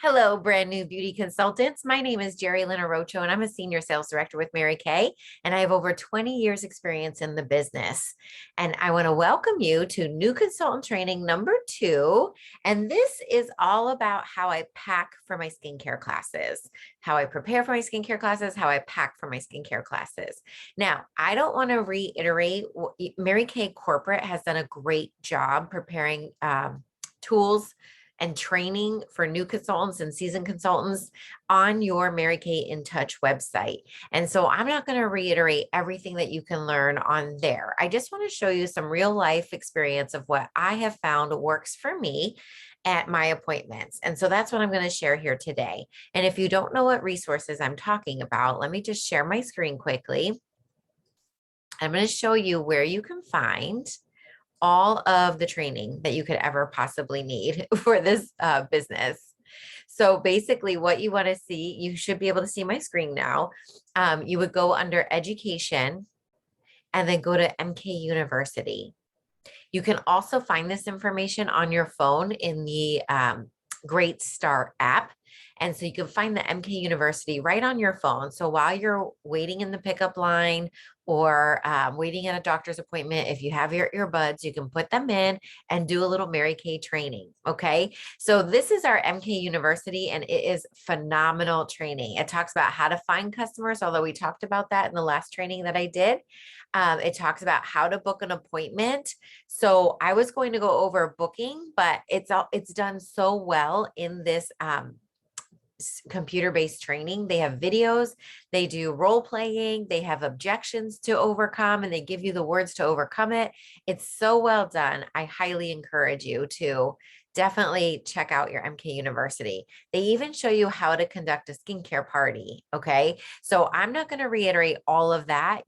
Hello, brand new beauty consultants. My name is Jerry Lynn Arocho, and I'm a senior sales director with Mary Kay, and I have over 20 years experience in the business. And I want to welcome you to new consultant training number 2. And this is all about how I pack for my skincare classes, how I prepare for my skincare classes, how I pack for my skincare classes. Now, I don't want to reiterate, Mary Kay Corporate has done a great job preparing tools and training for new consultants and seasoned consultants on your Mary Kay In Touch website. And so I'm not going to reiterate everything that you can learn on there. I just want to show you some real life experience of what I have found works for me at my appointments. And so that's what I'm going to share here today. And if you don't know what resources I'm talking about, let me just share my screen quickly. I'm going to show you where you can find all of the training that you could ever possibly need for this business. So basically what you want to see, you should be able to see my screen now. You would go under education and then go to MK University. You can also find this information on your phone in the Great Start app. And so you can find the MK University right on your phone. So while you're waiting in the pickup line or waiting at a doctor's appointment, if you have your earbuds, you can put them in and do a little Mary Kay training. Okay. So this is our MK University and it is phenomenal training. It talks about how to find customers, although we talked about that in the last training that I did. It talks about how to book an appointment. So I was going to go over booking, but it's done so well in this computer-based training. They have videos, they do role playing, they have objections to overcome, and they give you the words to overcome it. It's so well done. I highly encourage you to definitely check out your MK University. They even show you how to conduct a skincare party. Okay. So I'm not going to reiterate all of that.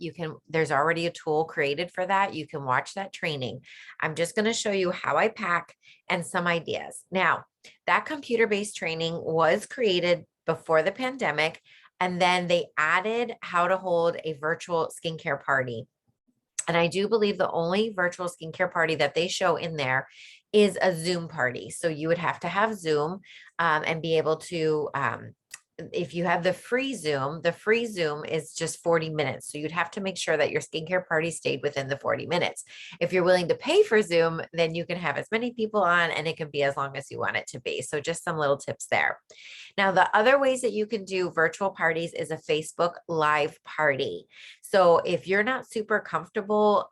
There's already a tool created for that. You can watch that training. I'm just going to show you how I pack and some ideas. Now, that computer-based training was created before the pandemic, and then they added how to hold a virtual skincare party. And I do believe the only virtual skincare party that they show in there is a Zoom party. So you would have to have Zoom and be able to if you have the free Zoom is just 40 minutes. So you'd have to make sure that your skincare party stayed within the 40 minutes. If you're willing to pay for Zoom, then you can have as many people on and it can be as long as you want it to be. So just some little tips there. Now, the other ways that you can do virtual parties is a Facebook Live party. So if you're not super comfortable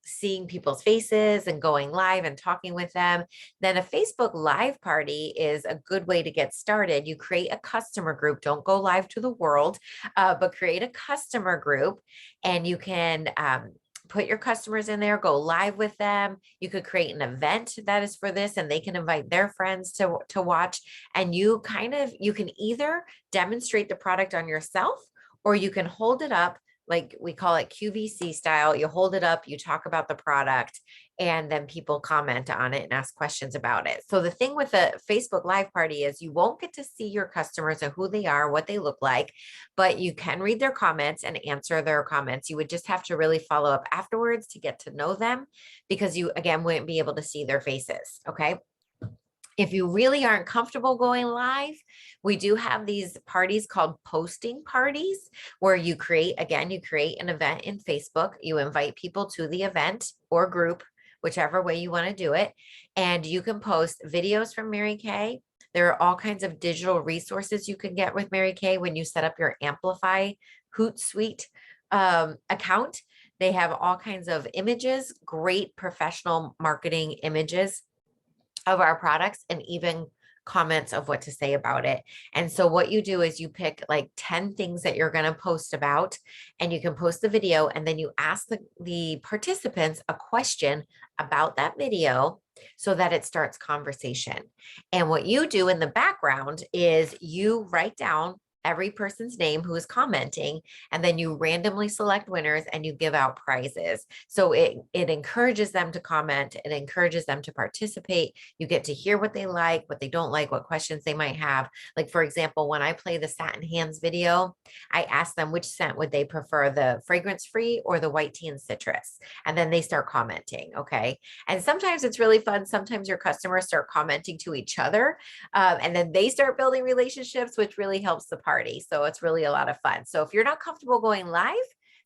seeing people's faces and going live and talking with them, then a Facebook Live party is a good way to get started. You create a customer group. Don't go live to the world, but create a customer group and you can put your customers in there, go live with them. You could create an event that is for this and they can invite their friends to watch. And you can either demonstrate the product on yourself or you can hold it up like we call it QVC style. You hold it up, you talk about the product, and then people comment on it and ask questions about it. So the thing with a Facebook Live party is you won't get to see your customers and who they are, what they look like, but you can read their comments and answer their comments. You would just have to really follow up afterwards to get to know them because you, again, wouldn't be able to see their faces. Okay. If you really aren't comfortable going live, we do have these parties called posting parties where you create an event in Facebook. You invite people to the event or group, whichever way you want to do it. And you can post videos from Mary Kay. There are all kinds of digital resources you can get with Mary Kay when you set up your Amplify Hootsuite account. They have all kinds of images, great professional marketing images of our products and even comments of what to say about it. And so what you do is you pick like 10 things that you're going to post about and you can post the video and then you ask the participants a question about that video so that it starts conversation. And what you do in the background is you write down every person's name who is commenting, and then you randomly select winners and you give out prizes. So it encourages them to comment, it encourages them to participate. You get to hear what they like, what they don't like, what questions they might have. Like, for example, when I play the satin hands video, I ask them which scent would they prefer, the fragrance free or the white tea and citrus, and then they start commenting. Okay, and sometimes it's really fun. Sometimes your customers start commenting to each other, and then they start building relationships, which really helps the party. So it's really a lot of fun. So if you're not comfortable going live,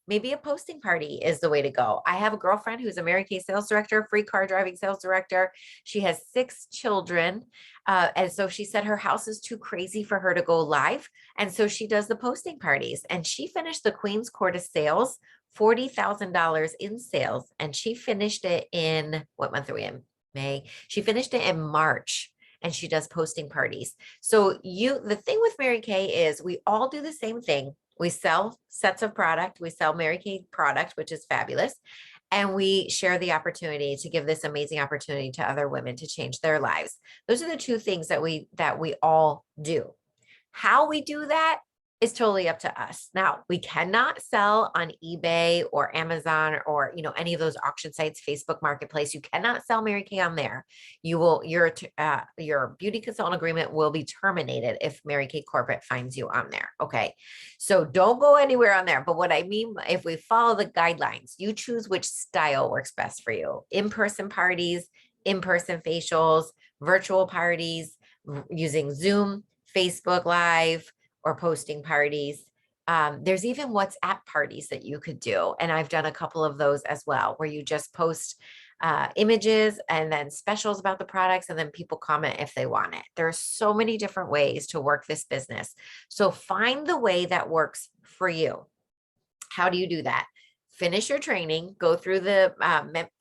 maybe a posting party is the way to go. I have a girlfriend who's a Mary Kay sales director, free car driving sales director. She has 6 children. And so she said her house is too crazy for her to go live. And so she does the posting parties, and she finished the Queen's Court of Sales, $40,000 in sales. And she finished it in, what month are we in? May. She finished it in March. And she does posting parties. So the thing with Mary Kay is we all do the same thing. We sell sets of product. We sell Mary Kay product, which is fabulous. And we share the opportunity to give this amazing opportunity to other women to change their lives. Those are the 2 things that we all do. How we do that is totally up to us. Now, we cannot sell on eBay or Amazon or, any of those auction sites, Facebook Marketplace. You cannot sell Mary Kay on there. Your beauty consultant agreement will be terminated if Mary Kay Corporate finds you on there. Okay. So don't go anywhere on there. But what I mean, if we follow the guidelines, you choose which style works best for you. In-person parties, in-person facials, virtual parties, using Zoom, Facebook Live, or posting parties. There's even WhatsApp parties that you could do. And I've done a couple of those as well, where you just post images and then specials about the products, and then people comment if they want it. There are so many different ways to work this business. So find the way that works for you. How do you do that? Finish your training, go through the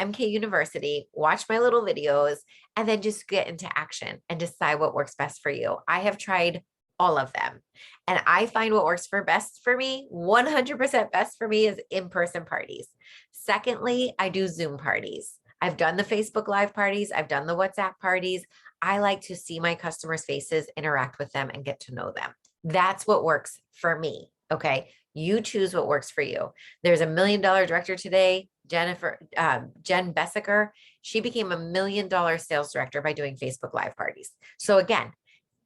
MK University, watch my little videos, and then just get into action and decide what works best for you. I have tried all of them, and I find what works best for me, 100% best for me, is in-person parties. Secondly, I do Zoom parties. I've done the Facebook Live parties. I've done the WhatsApp parties. I like to see my customers' faces, interact with them, and get to know them. That's what works for me. Okay. You choose what works for you. There's a $1 million director today, Jen Bessiker. She became a $1 million sales director by doing Facebook Live parties. So again,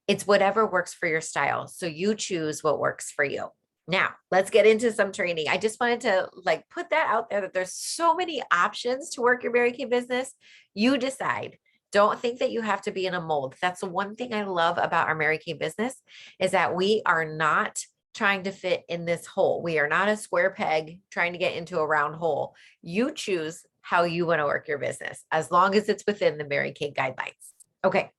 it's whatever works for your style. So you choose what works for you. Now, let's get into some training. I just wanted to put that out there, that there's so many options to work your Mary Kay business. You decide. Don't think that you have to be in a mold. That's the one thing I love about our Mary Kay business, is that we are not trying to fit in this hole. We are not a square peg trying to get into a round hole. You choose how you want to work your business, as long as it's within the Mary Kay guidelines. Okay.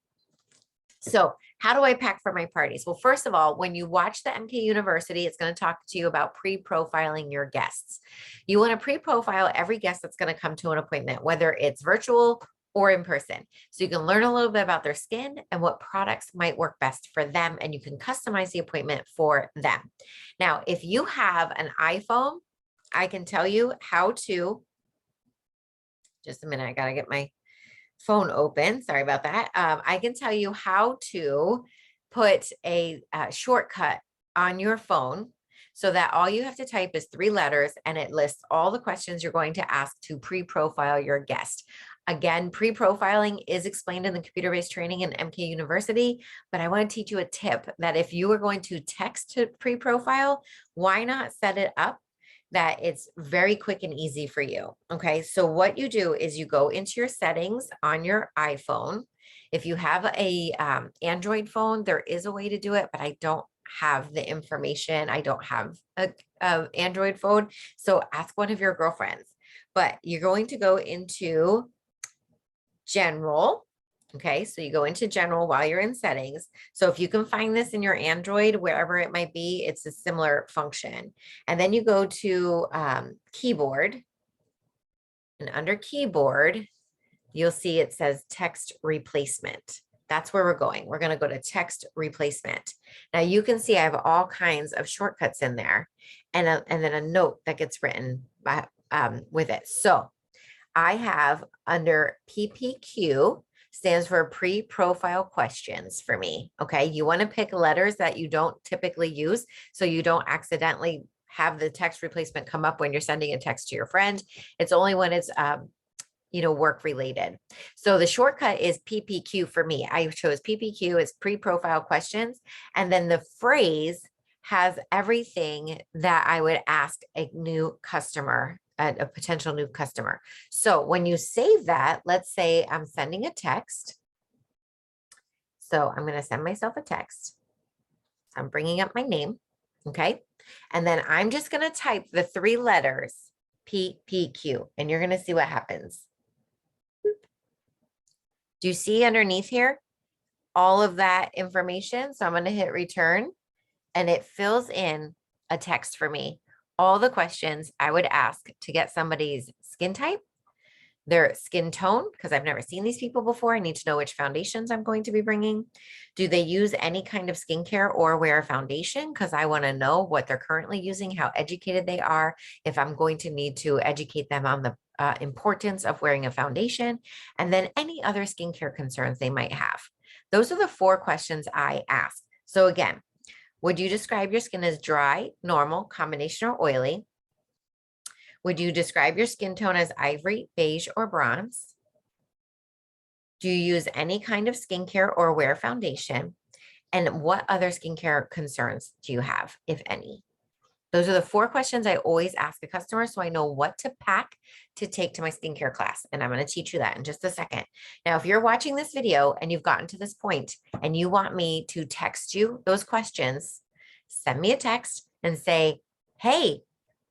So how do I pack for my parties? Well, first of all, when you watch the MK University, it's going to talk to you about pre-profiling your guests. You want to pre-profile every guest that's going to come to an appointment, whether it's virtual or in person. So you can learn a little bit about their skin and what products might work best for them, and you can customize the appointment for them. Now, if you have an iPhone, I can tell you how to, just a minute, I got to get my phone open. Sorry about that. I can tell you how to put a shortcut on your phone, so that all you have to type is 3 letters, and it lists all the questions you're going to ask to pre-profile your guest. Again, pre-profiling is explained in the computer-based training in MK University, but I want to teach you a tip that if you are going to text to pre-profile, why not set it up that it's very quick and easy for you. Okay. So what you do is you go into your settings on your iPhone. If you have a Android phone, there is a way to do it, but I don't have the information. I don't have a Android phone. So ask one of your girlfriends. But you're going to go into General. Okay, so you go into General while you're in settings. So if you can find this in your Android, wherever it might be, it's a similar function. And then you go to Keyboard, and under Keyboard, you'll see it says Text Replacement. That's where we're going. We're going to go to Text Replacement. Now you can see I have all kinds of shortcuts in there, and then a note that gets written by, with it. So I have under PPQ, stands for pre-profile questions for me. Okay. You want to pick letters that you don't typically use so you don't accidentally have the text replacement come up when you're sending a text to your friend. It's only when it's work related. So the shortcut is PPQ for me. I chose PPQ as pre-profile questions. And then the phrase has everything that I would ask a new customer, a potential new customer. So when you save that, let's say I'm sending a text. So I'm going to send myself a text. I'm bringing up my name. Okay. And then I'm just going to type the 3 letters PPQ, and you're going to see what happens. Do you see underneath here all of that information? So I'm going to hit return, and it fills in a text for me. All the questions I would ask to get somebody's skin type, their skin tone, because I've never seen these people before. I need to know which foundations I'm going to be bringing. Do they use any kind of skincare or wear a foundation? Because I want to know what they're currently using, how educated they are, if I'm going to need to educate them on the importance of wearing a foundation, and then any other skincare concerns they might have. Those are the 4 questions I ask. So again, would you describe your skin as dry, normal, combination, or oily? Would you describe your skin tone as ivory, beige, or bronze? Do you use any kind of skincare or wear foundation? And what other skincare concerns do you have, if any? Those are the 4 questions I always ask a customer so I know what to pack to take to my skincare class. And I'm going to teach you that in just a second. Now, if you're watching this video and you've gotten to this point and you want me to text you those questions, send me a text and say, hey,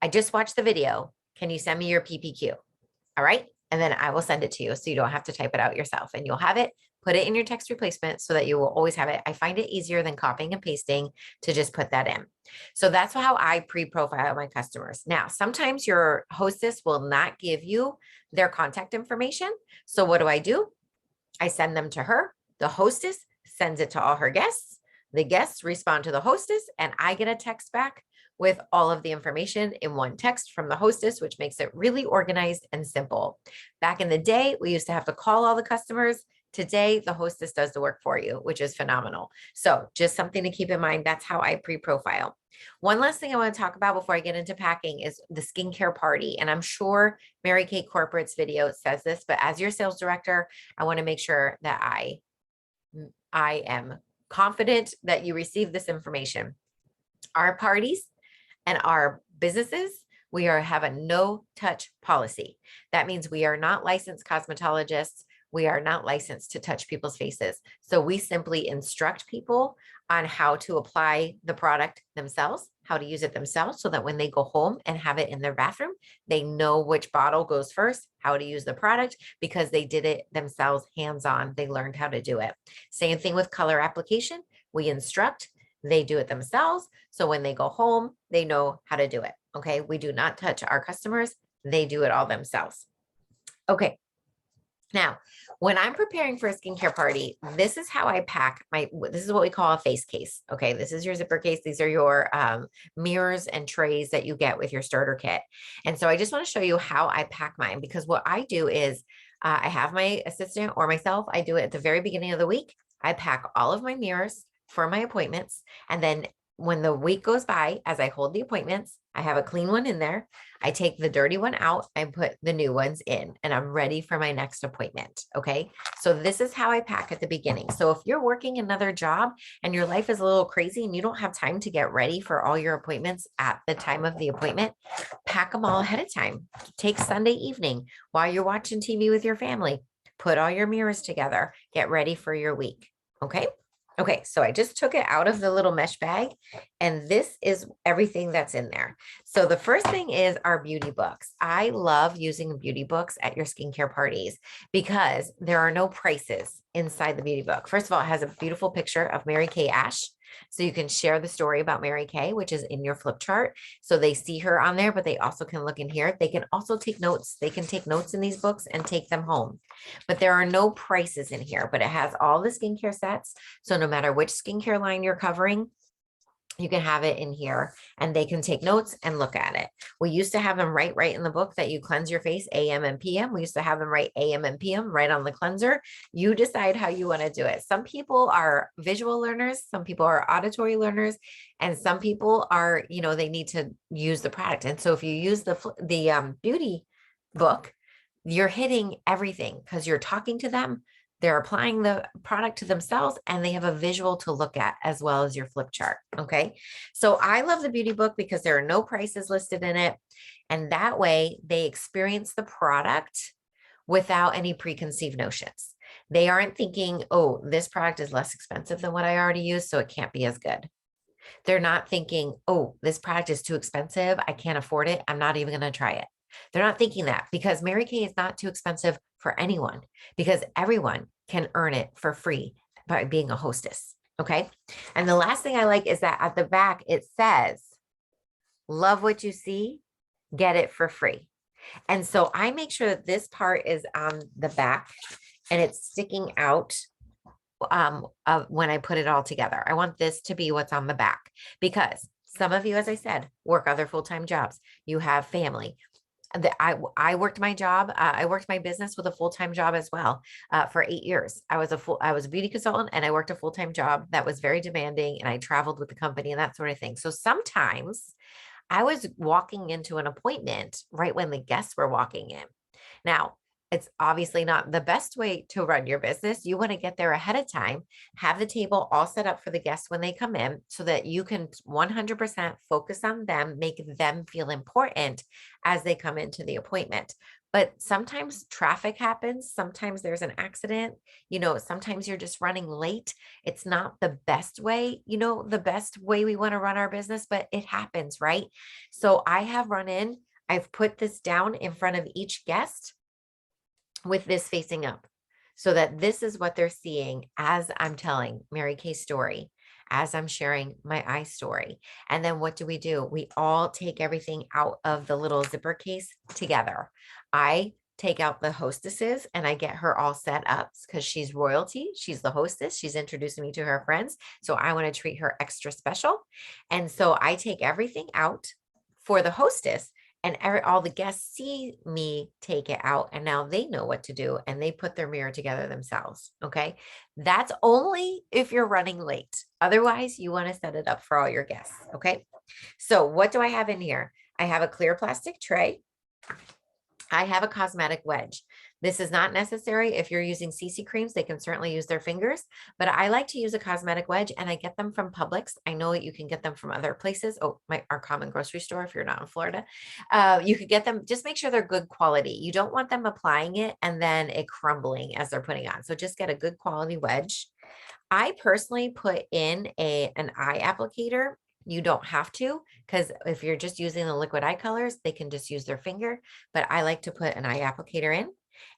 I just watched the video. Can you send me your PPQ? All right. And then I will send it to you so you don't have to type it out yourself, and you'll have it. Put it in your text replacement so that you will always have it. I find it easier than copying and pasting to just put that in. So that's how I pre-profile my customers. Now, sometimes your hostess will not give you their contact information. So what do? I send them to her. The hostess sends it to all her guests. The guests respond to the hostess, and I get a text back with all of the information in one text from the hostess, which makes it really organized and simple. Back in the day, we used to have to call all the customers. Today, the hostess does the work for you, which is phenomenal. So just something to keep in mind. That's how I pre-profile. One last thing I want to talk about before I get into packing is the skincare party. And I'm sure Mary Kay Corporate's video says this, but as your sales director, I want to make sure that I am confident that you receive this information. Our parties and our businesses, we have a no touch policy. That means we are not licensed cosmetologists. We are not licensed to touch people's faces. So we simply instruct people on how to apply the product themselves, how to use it themselves, so that when they go home and have it in their bathroom, they know which bottle goes first, how to use the product, because they did it themselves hands-on. They learned how to do it. Same thing with color application. We instruct, they do it themselves. So when they go home, they know how to do it. Okay. We do not touch our customers. They do it all themselves. Okay. Now, when I'm preparing for a skincare party, this is how I pack this is what we call a face case. Okay. This is your zipper case. These are your mirrors and trays that you get with your starter kit. And so I just want to show you how I pack mine, because what I do is I have my assistant or myself. I do it at the very beginning of the week. I pack all of my mirrors for my appointments. And then when the week goes by, as I hold the appointments, I have a clean one in there. I take the dirty one out and put the new ones in, and I'm ready for my next appointment. Okay. So this is how I pack at the beginning. So if you're working another job and your life is a little crazy and you don't have time to get ready for all your appointments at the time of the appointment, pack them all ahead of time. Take Sunday evening while you're watching TV with your family, put all your mirrors together, get ready for your week. Okay. Okay, so I just took it out of the little mesh bag, and this is everything that's in there. So the first thing is our beauty books. I love using beauty books at your skincare parties because there are no prices inside the beauty book. First of all, it has a beautiful picture of Mary Kay Ash. So you can share the story about Mary Kay, which is in your flip chart. So they see her on there, but they also can look in here. They can also take notes. They can take notes in these books and take them home. But there are no prices in here, but it has all the skincare sets. So no matter which skincare line you're covering, you can have it in here and they can take notes and look at it. We used to have them right in the book that you cleanse your face AM and PM. We used to have them write AM and PM right on the cleanser. You decide how you want to do it. Some people are visual learners, some people are auditory learners, and some people are, they need to use the product. And so if you use the beauty book, you're hitting everything because you're talking to them, they're applying the product to themselves, and they have a visual to look at as well as your flip chart. Okay. So I love the beauty book because there are no prices listed in it. And that way they experience the product without any preconceived notions. They aren't thinking, oh, this product is less expensive than what I already use, so it can't be as good. They're not thinking, oh, this product is too expensive, I can't afford it, I'm not even going to try it. They're not thinking that, because Mary Kay is not too expensive for anyone, because everyone can earn it for free by being a hostess. Okay. And the last thing I like is that at the back, it says, love what you see, get it for free. And so I make sure that this part is on the back and it's sticking out when I put it all together. I want this to be what's on the back, because some of you, as I said, work other full-time jobs. You have family. I worked my job. I worked my business with a full-time job as well for 8 years. I was a beauty consultant, and I worked a full-time job that was very demanding, and I traveled with the company and that sort of thing. So sometimes I was walking into an appointment right when the guests were walking in. Now, it's obviously not the best way to run your business. You want to get there ahead of time, have the table all set up for the guests when they come in so that you can 100% focus on them, make them feel important as they come into the appointment. But sometimes traffic happens. Sometimes there's an accident. Sometimes you're just running late. It's not the best way, the best way we want to run our business, but it happens, right? So I have I've put this down in front of each guest with this facing up, so that this is what they're seeing as I'm telling Mary Kay's story, as I'm sharing my eye story. And then what do? We all take everything out of the little zipper case together. I take out the hostesses and I get her all set up because she's royalty. She's the hostess. She's introducing me to her friends. So I want to treat her extra special. And so I take everything out for the hostess, and all the guests see me take it out, and now they know what to do, and they put their mirror together themselves. Okay. That's only if you're running late. Otherwise, you want to set it up for all your guests. Okay. So what do I have in here? I have a clear plastic tray. I have a cosmetic wedge. This is not necessary. If you're using CC creams, they can certainly use their fingers, but I like to use a cosmetic wedge, and I get them from Publix. I know that you can get them from other places. Oh, our common grocery store, if you're not in Florida, you could get them. Just make sure they're good quality. You don't want them applying it and then it crumbling as they're putting on. So just get a good quality wedge. I personally put in an eye applicator. You don't have to, because if you're just using the liquid eye colors, they can just use their finger, but I like to put an eye applicator in.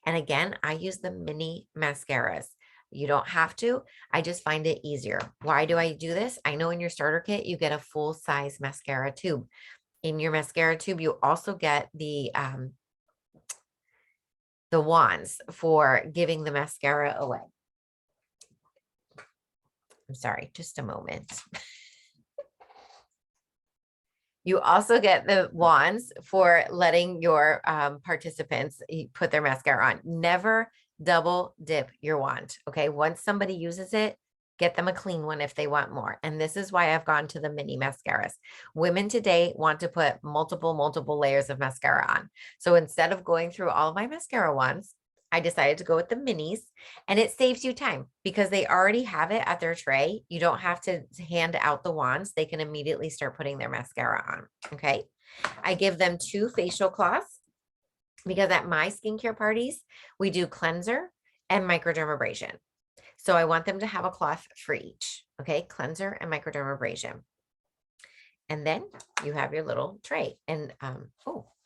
And again, I use the mini mascaras. You don't have to. I just find it easier. Why do I do this? I know in your starter kit, you get a full size mascara tube. In your mascara tube, you also get the wands for giving the mascara away. I'm sorry, just a moment. You also get the wands for letting your participants put their mascara on. Never double dip your wand. Okay. Once somebody uses it, get them a clean one if they want more. And this is why I've gone to the mini mascaras. Women today want to put multiple layers of mascara on. So instead of going through all of my mascara wands, I decided to go with the minis, and it saves you time because they already have it at their tray. You don't have to hand out the wands. They can immediately start putting their mascara on. Okay. I give them 2 facial cloths because at my skincare parties, we do cleanser and microdermabrasion. So I want them to have a cloth for each. Okay. Cleanser and microdermabrasion. And then you have your little tray, and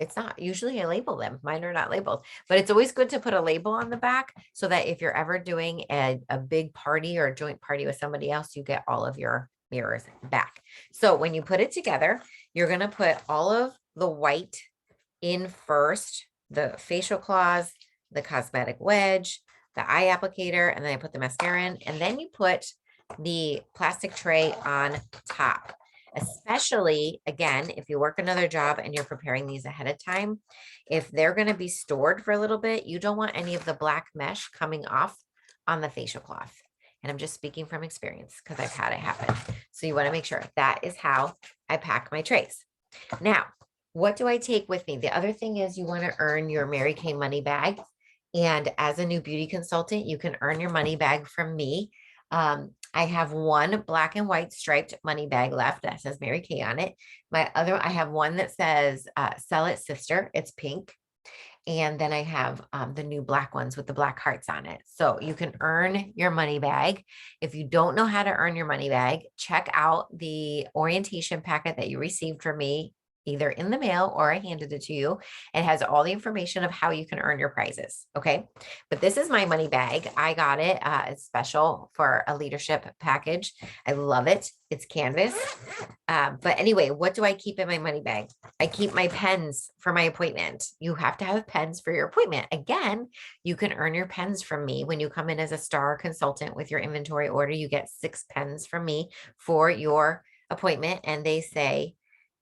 it's not usually I label them. Mine are not labeled, but it's always good to put a label on the back so that if you're ever doing a big party or a joint party with somebody else, you get all of your mirrors back. So when you put it together, you're going to put all of the white in first, the facial cloths, the cosmetic wedge, the eye applicator, and then I put the mascara in, and then you put the plastic tray on top. especially again, if you work another job and you're preparing these ahead of time, if they're going to be stored for a little bit, you don't want any of the black mesh coming off on the facial cloth. And I'm just speaking from experience because I've had it happen. So you want to make sure that is how I pack my trays. Now, what do I take with me? The other thing is you want to earn your Mary Kay money bag. And as a new beauty consultant, you can earn your money bag from me. I have one black and white striped money bag left that says Mary Kay on it. I have one that says Sell It Sister. It's pink. And then I have the new black ones with the black hearts on it. So you can earn your money bag. If you don't know how to earn your money bag, check out the orientation packet that you received from me, either in the mail or I handed it to you. It has all the information of how you can earn your prizes. Okay. But this is my money bag. I got it. It's special for a leadership package. I love it. It's canvas. But anyway, what do I keep in my money bag? I keep my pens for my appointment. You have to have pens for your appointment. Again, you can earn your pens from me when you come in as a star consultant with your inventory order. You get 6 pens from me for your appointment, and they say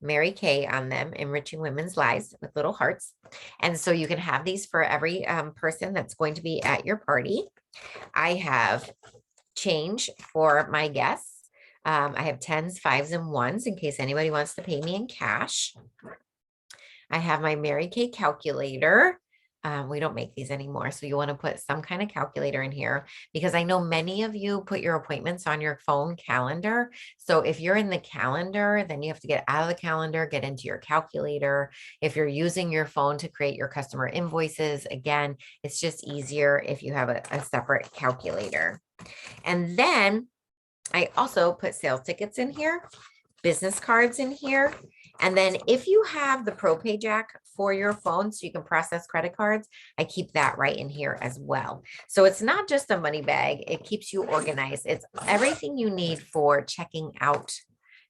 Mary Kay on them, enriching women's lives with little hearts. And so you can have these for every person that's going to be at your party. I have change for my guests. I have 10s, 5s, and 1s in case anybody wants to pay me in cash. I have my Mary Kay calculator. We don't make these anymore. So you want to put some kind of calculator in here because I know many of you put your appointments on your phone calendar. So if you're in the calendar, then you have to get out of the calendar, get into your calculator. If you're using your phone to create your customer invoices, again, it's just easier if you have a separate calculator. And then I also put sales tickets in here, business cards in here. And then if you have the ProPay Jack for your phone, so you can process credit cards, I keep that right in here as well. So it's not just a money bag. It keeps you organized. It's everything you need for checking out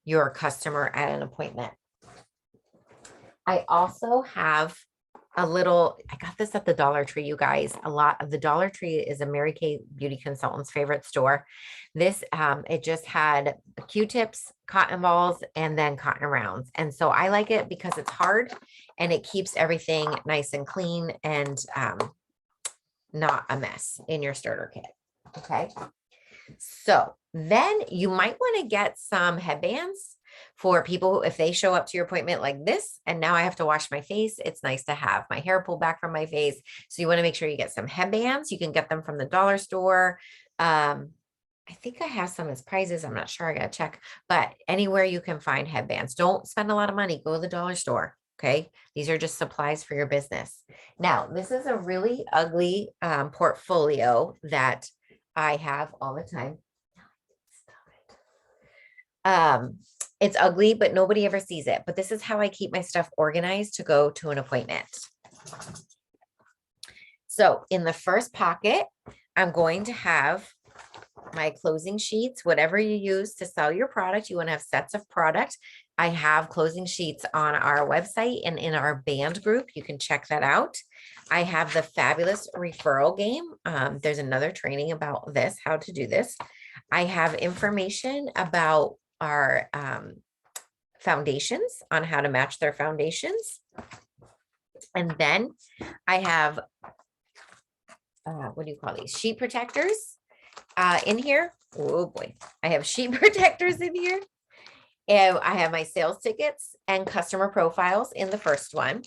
your customer at an appointment. I also have I got this at the Dollar Tree, you guys. A lot of the Dollar Tree is a Mary Kay Beauty Consultant's favorite store. This, it just had Q-tips, cotton balls, and then cotton rounds. And so I like it because it's hard and it keeps everything nice and clean and not a mess in your starter kit. Okay. So then you might want to get some headbands for people if they show up to your appointment like this, and now I have to wash my face. It's nice to have my hair pulled back from my face. So you want to make sure you get some headbands. You can get them from the dollar store. I think I have some as prizes. I'm not sure. I got to check, but anywhere you can find headbands, don't spend a lot of money. Go to the dollar store. Okay. These are just supplies for your business. Now, this is a really ugly portfolio that I have all the time. It's ugly, but nobody ever sees it. But this is how I keep my stuff organized to go to an appointment. So in the first pocket, I'm going to have my closing sheets, whatever you use to sell your product. You want to have sets of product. I have closing sheets on our website and in our band group. You can check that out. I have the fabulous referral game. There's another training about this, how to do this. I have information about our foundations on how to match their foundations. And then I have, what do you call these? Sheet protectors in here. Oh boy, I have sheet protectors in here. And I have my sales tickets and customer profiles in the first one.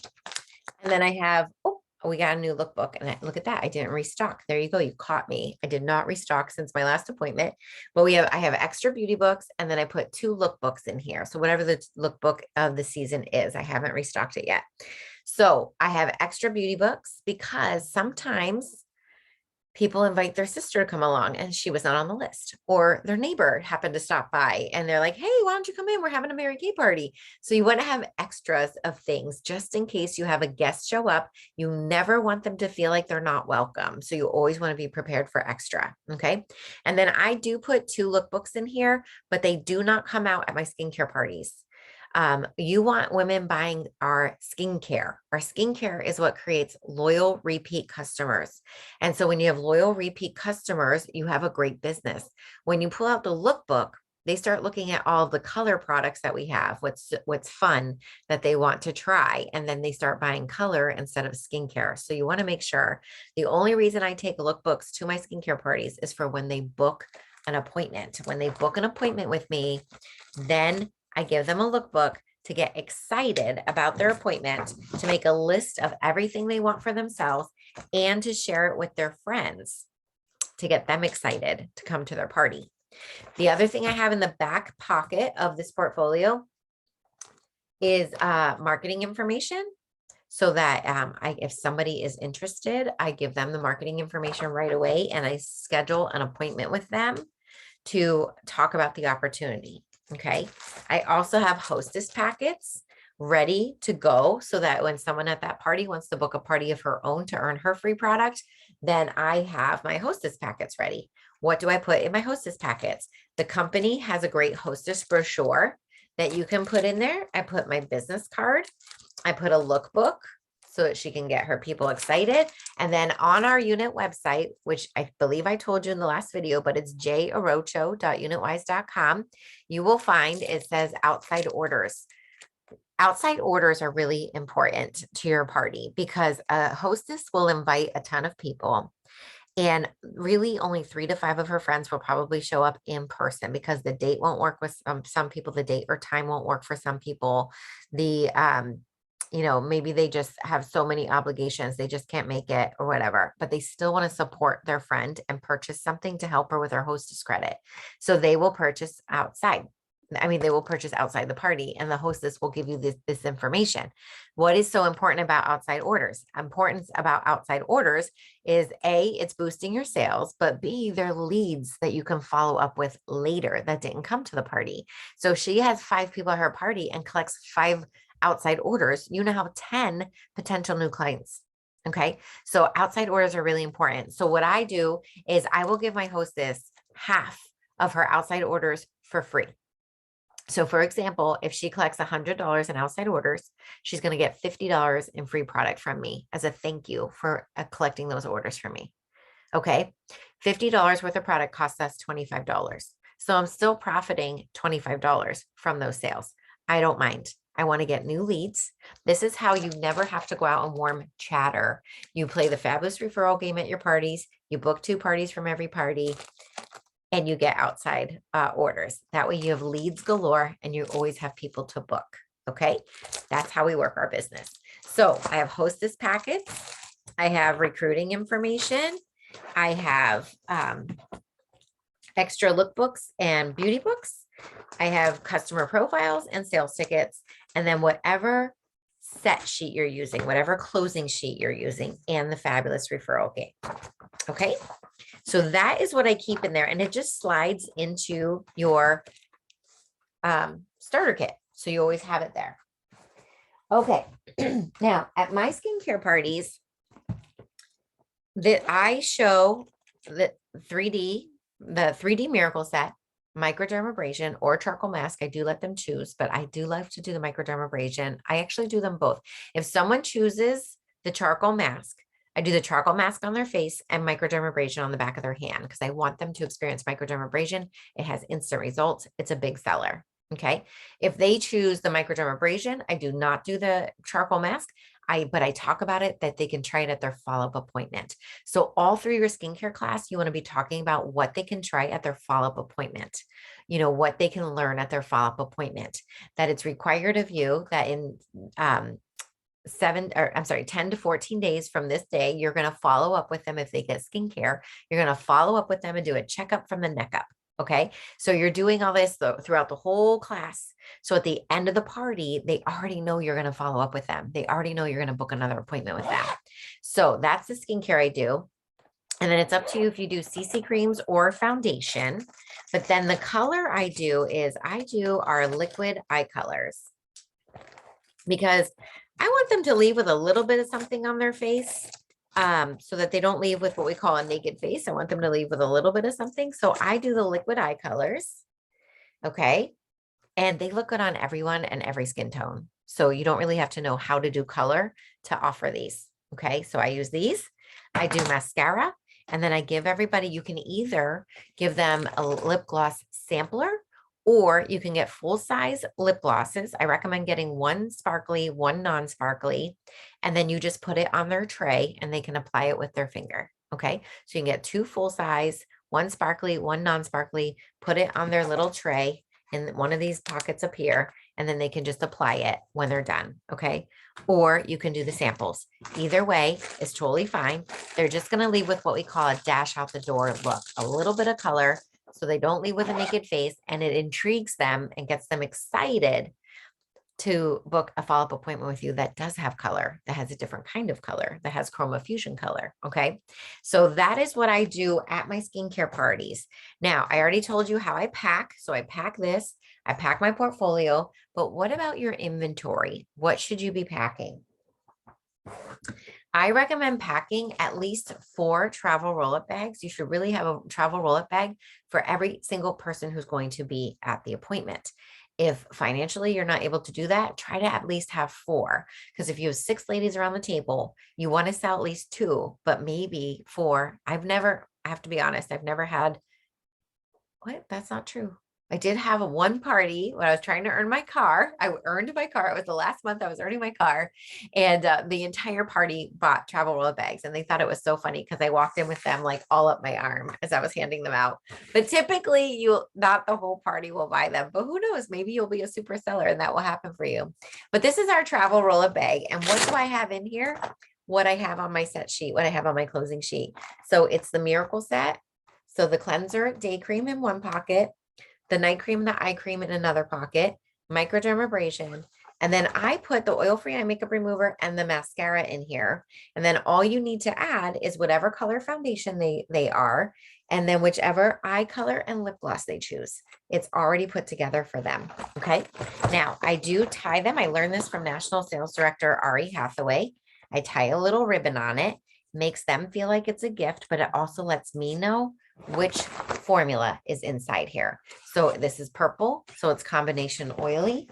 And then I have, oh, we got a new lookbook, and look at that. I didn't restock. There you go. You caught me. I did not restock since my last appointment, but I have extra beauty books, and then I put 2 lookbooks in here. So whatever the lookbook of the season is, I haven't restocked it yet. So I have extra beauty books because sometimes people invite their sister to come along and she was not on the list, or their neighbor happened to stop by and they're like, hey, why don't you come in? We're having a Mary Kay party. So you want to have extras of things just in case you have a guest show up. You never want them to feel like they're not welcome. So you always want to be prepared for extra. Okay. And then I do put 2 lookbooks in here, but they do not come out at my skincare parties. You want women buying our skincare. Our skincare is what creates loyal repeat customers. And so when you have loyal repeat customers, you have a great business. When you pull out the lookbook, they start looking at all of the color products that we have, what's fun that they want to try, and then they start buying color instead of skincare. So you want to make sure the only reason I take lookbooks to my skincare parties is for when they book an appointment. When they book an appointment with me, then I give them a lookbook to get excited about their appointment, to make a list of everything they want for themselves, and to share it with their friends to get them excited to come to their party. The other thing I have in the back pocket of this portfolio is marketing information, so that if somebody is interested, I give them the marketing information right away, and I schedule an appointment with them to talk about the opportunity. Okay. I also have hostess packets ready to go, so that when someone at that party wants to book a party of her own to earn her free product, then I have my hostess packets ready. What do I put in my hostess packets? The company has a great hostess brochure that you can put in there. I put my business card. I put a lookbook so that she can get her people excited. And then on our unit website, which I believe I told you in the last video, but it's jarocho.unitwise.com, you will find it says outside orders. Outside orders are really important to your party, because a hostess will invite a ton of people, and really only 3 to 5 of her friends will probably show up in person, because the date won't work with some people. The date or time won't work for some people. Maybe they just have so many obligations, they just can't make it or whatever, but they still want to support their friend and purchase something to help her with her hostess credit. So they will purchase outside. They will purchase outside the party, and the hostess will give you this information. What is so important about outside orders? Importance about outside orders is A, it's boosting your sales, but B, they're leads that you can follow up with later that didn't come to the party. So if she has 5 people at her party and collects 5 outside orders, you now have 10 potential new clients. Okay. So outside orders are really important. So what I do is I will give my hostess half of her outside orders for free. So for example, if she collects $100 in outside orders, she's going to get $50 in free product from me as a thank you for collecting those orders from me. Okay. $50 worth of product costs us $25. So I'm still profiting $25 from those sales. I don't mind. I want to get new leads. This is how you never have to go out and warm chatter. You play the fabulous referral game at your parties. You book 2 parties from every party, and you get outside orders. That way you have leads galore, and you always have people to book. Okay. That's how we work our business. So I have hostess packets. I have recruiting information. I have extra lookbooks and beauty books. I have customer profiles and sales tickets. And then whatever set sheet you're using, whatever closing sheet you're using, and the fabulous referral game. Okay. So that is what I keep in there, and it just slides into your starter kit. So you always have it there. Okay. Now at my skincare parties, that I show the 3D miracle set, microdermabrasion or charcoal mask. I do let them choose, but I do love to do the microdermabrasion. I actually do them both. If someone chooses the charcoal mask, I do the charcoal mask on their face and microdermabrasion on the back of their hand, because I want them to experience microdermabrasion. It has instant results. It's a big seller. Okay. If they choose the microdermabrasion, I do not do the charcoal mask. But I talk about it that they can try it at their follow-up appointment. So all through your skincare class, you want to be talking about what they can try at their follow-up appointment, what they can learn at their follow-up appointment, that it's required of you that in 10 to 14 days from this day, you're going to follow up with them. If they get skincare, you're going to follow up with them and do a checkup from the neck up. Okay. So you're doing all this throughout the whole class. So at the end of the party, they already know you're going to follow up with them. They already know you're going to book another appointment with them. So that's the skincare I do. And then it's up to you if you do CC creams or foundation. But then the color I do our liquid eye colors, because I want them to leave with a little bit of something on their face. So that they don't leave with what we call a naked face. I want them to leave with a little bit of something. So I do the liquid eye colors. Okay. And they look good on everyone and every skin tone. So you don't really have to know how to do color to offer these. Okay. So I use these. I do mascara, and then I give everybody, you can either give them a lip gloss sampler, Or you can get full size lip glosses. I recommend getting one sparkly, one non-sparkly, and then you just put it on their tray and they can apply it with their finger. Okay. So you can get two full size, one sparkly, one non-sparkly, put it on their little tray in one of these pockets up here, and then they can just apply it when they're done. Okay. Or you can do the samples. Either way is totally fine. They're just going to leave with what we call a dash out the door look, a little bit of color, so they don't leave with a naked face, and it intrigues them and gets them excited to book a follow-up appointment with you that does have color, that has a different kind of color, that has chroma fusion color. Okay. So that is what I do at my skincare parties. Now, I already told you how I pack. So I pack this, I pack my portfolio, but what about your inventory? What should you be packing? I recommend packing at least 4 travel roll-up bags. You should really have a travel roll-up bag for every single person who's going to be at the appointment. If financially you're not able to do that, try to at least have 4. Because if you have 6 ladies around the table, you want to sell at least 2, but maybe 4. I have to be honest, I've never had, what? That's not true. I did have a one party when I was trying to earn my car. I earned my car. It was the last month I was earning my car. And the entire party bought travel roll bags. And they thought it was so funny because I walked in with them like all up my arm as I was handing them out. But typically not the whole party will buy them. But who knows? Maybe you'll be a super seller and that will happen for you. But this is our travel roll bag. And what do I have in here? What I have on my set sheet, what I have on my closing sheet. So it's the Miracle Set. So the cleanser, day cream in one pocket, the night cream, the eye cream in another pocket, microdermabrasion. And then I put the oil-free eye makeup remover and the mascara in here. And then all you need to add is whatever color foundation they are, and then whichever eye color and lip gloss they choose. It's already put together for them. Okay. Now I do tie them. I learned this from National Sales Director Ari Hathaway. I tie a little ribbon on it, makes them feel like it's a gift, but it also lets me know which formula is inside here. So this is purple, so it's combination oily.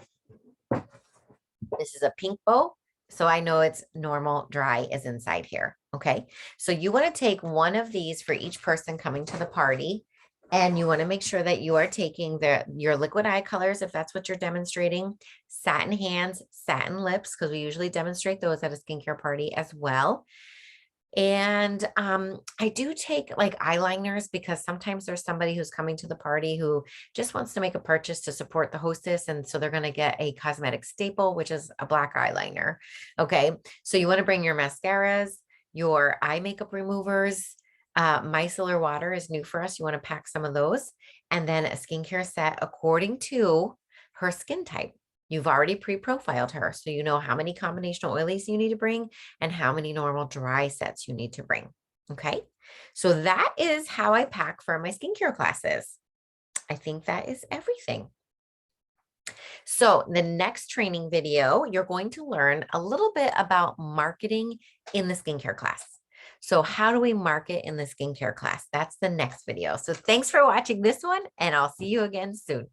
This is a pink bow, so I know it's normal dry is inside here. Okay, so you want to take one of these for each person coming to the party, and you want to make sure that you are taking your liquid eye colors if that's what you're demonstrating, satin hands, satin lips, because we usually demonstrate those at a skincare party as well. And I do take like eyeliners because sometimes there's somebody who's coming to the party who just wants to make a purchase to support the hostess. And so they're going to get a cosmetic staple, which is a black eyeliner. Okay. So you want to bring your mascaras, your eye makeup removers. Micellar water is new for us. You want to pack some of those. And then a skincare set according to her skin type. You've already pre-profiled her, so you know how many combination oilies you need to bring and how many normal dry sets you need to bring. Okay, so that is how I pack for my skincare classes. I think that is everything. So the next training video, you're going to learn a little bit about marketing in the skincare class. So how do we market in the skincare class? That's the next video. So thanks for watching this one, and I'll see you again soon.